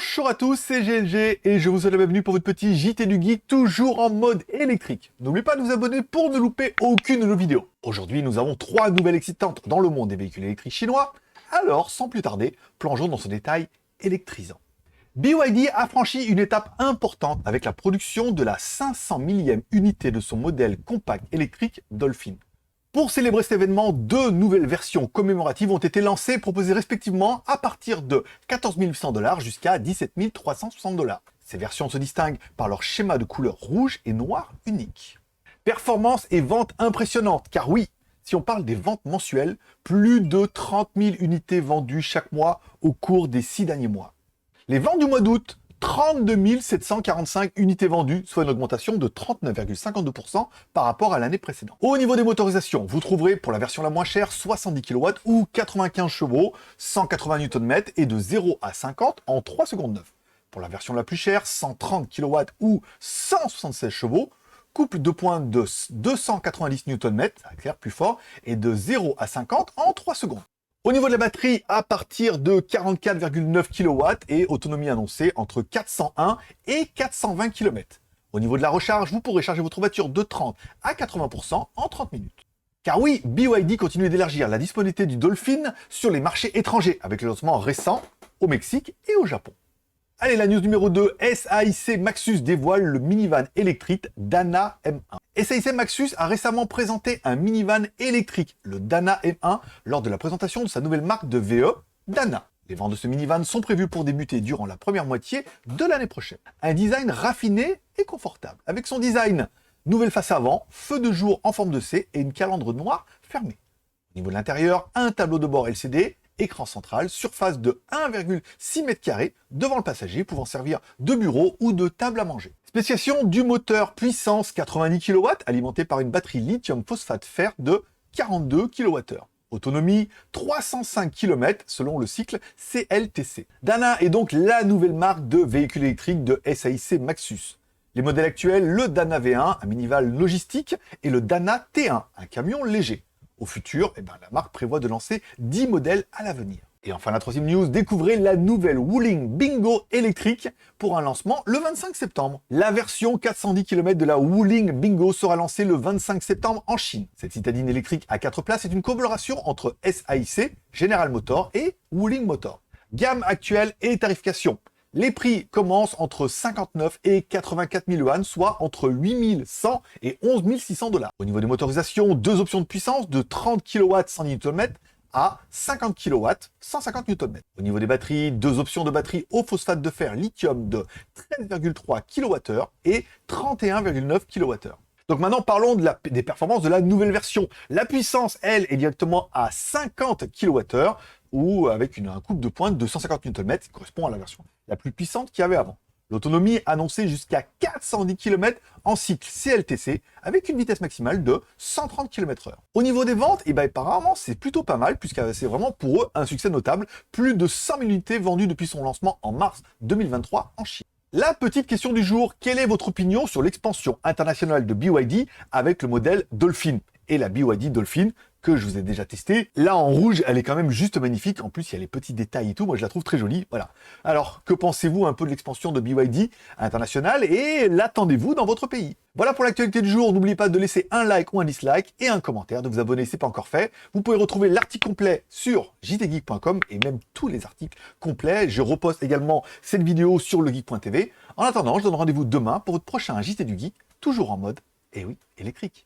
Bonjour à tous, c'est GLG et je vous souhaite la bienvenue pour votre petit JT du Geek, toujours en mode électrique. N'oubliez pas de vous abonner pour ne louper aucune de nos vidéos. Aujourd'hui, nous avons 3 nouvelles excitantes dans le monde des véhicules électriques chinois. Alors, sans plus tarder, plongeons dans ce détail électrisant. BYD a franchi une étape importante avec la production de la 500 millième unité de son modèle compact électrique Dolphin. Pour célébrer cet événement, 2 nouvelles versions commémoratives ont été lancées, proposées respectivement à partir de 14 800 $ jusqu'à 17 360 $. Ces versions se distinguent par leur schéma de couleur rouge et noir unique. Performance et vente impressionnantes, car oui, si on parle des ventes mensuelles, plus de 30 000 unités vendues chaque mois au cours des 6 derniers mois. Les ventes du mois d'août, 32 745 unités vendues, soit une augmentation de 39,52% par rapport à l'année précédente. Au niveau des motorisations, vous trouverez pour la version la moins chère 70 kW ou 95 chevaux, 180 Nm et de 0 à 50 en 3 secondes 9. Pour la version la plus chère, 130 kW ou 176 chevaux, couple de pointe de 290 Nm, ça accélère plus fort, et de 0 à 50 en 3 secondes. Au niveau de la batterie, à partir de 44,9 kW et autonomie annoncée entre 401 et 420 km. Au niveau de la recharge, vous pourrez charger votre voiture de 30 à 80% en 30 minutes. Car oui, BYD continue d'élargir la disponibilité du Dolphin sur les marchés étrangers avec le lancement récent au Mexique et au Japon. Allez, la news numéro 2, SAIC Maxus dévoile le minivan électrique Dana M1. SAIC Maxus a récemment présenté un minivan électrique, le Dana M1, lors de la présentation de sa nouvelle marque de VE, Dana. Les ventes de ce minivan sont prévues pour débuter durant la première moitié de l'année prochaine. Un design raffiné et confortable. Avec son design, nouvelle face avant, feu de jour en forme de C et une calandre noire fermée. Au niveau de l'intérieur, un tableau de bord LCD, écran central, surface de 1,6 m² devant le passager, pouvant servir de bureau ou de table à manger. Spécification du moteur puissance 90 kW, alimenté par une batterie lithium phosphate fer de 42 kWh. Autonomie 305 km selon le cycle CLTC. Dana est donc la nouvelle marque de véhicules électriques de SAIC Maxus. Les modèles actuels, le Dana V1, un minivan logistique, et le Dana T1, un camion léger. Au futur, la marque prévoit de lancer 10 modèles à l'avenir. Et enfin, la troisième news, découvrez la nouvelle Wuling Bingo électrique pour un lancement le 25 septembre. La version 410 km de la Wuling Bingo sera lancée le 25 septembre en Chine. Cette citadine électrique à 4 places est une collaboration entre SAIC, General Motors et Wuling Motors. Gamme actuelle et tarification. Les prix commencent entre 59 et 84 000 yuan, soit entre 8 100 et 11 600 $. Au niveau des motorisations, 2 options de puissance de 30 kW 100 Nm à 50 kW 150 Nm. Au niveau des batteries, 2 options de batterie au phosphate de fer lithium de 13,3 kWh et 31,9 kWh. Donc maintenant, parlons des performances de la nouvelle version. La puissance, elle, est directement à 50 kWh ou avec un couple de pointe de 150 Nm qui correspond à la version la plus puissante qu'il y avait avant. L'autonomie annoncée jusqu'à 410 km en cycle CLTC avec une vitesse maximale de 130 km/h. Au niveau des ventes, apparemment c'est plutôt pas mal puisque c'est vraiment pour eux un succès notable. Plus de 100 000 unités vendues depuis son lancement en mars 2023 en Chine. La petite question du jour, quelle est votre opinion sur l'expansion internationale de BYD avec le modèle Dolphin et la BYD Dolphin que je vous ai déjà testé. Là, en rouge, elle est quand même juste magnifique. En plus, il y a les petits détails et tout. Moi, je la trouve très jolie. Voilà. Alors, que pensez-vous un peu de l'expansion de BYD internationale et l'attendez-vous dans votre pays? Voilà pour l'actualité du jour. N'oubliez pas de laisser un like ou un dislike et un commentaire, de vous abonner si ce n'est pas encore fait. Vous pouvez retrouver l'article complet sur jtgeek.com et même tous les articles complets. Je reposte également cette vidéo sur legeek.tv. En attendant, je donne rendez-vous demain pour votre prochain JT du Geek, toujours en mode, eh oui, électrique.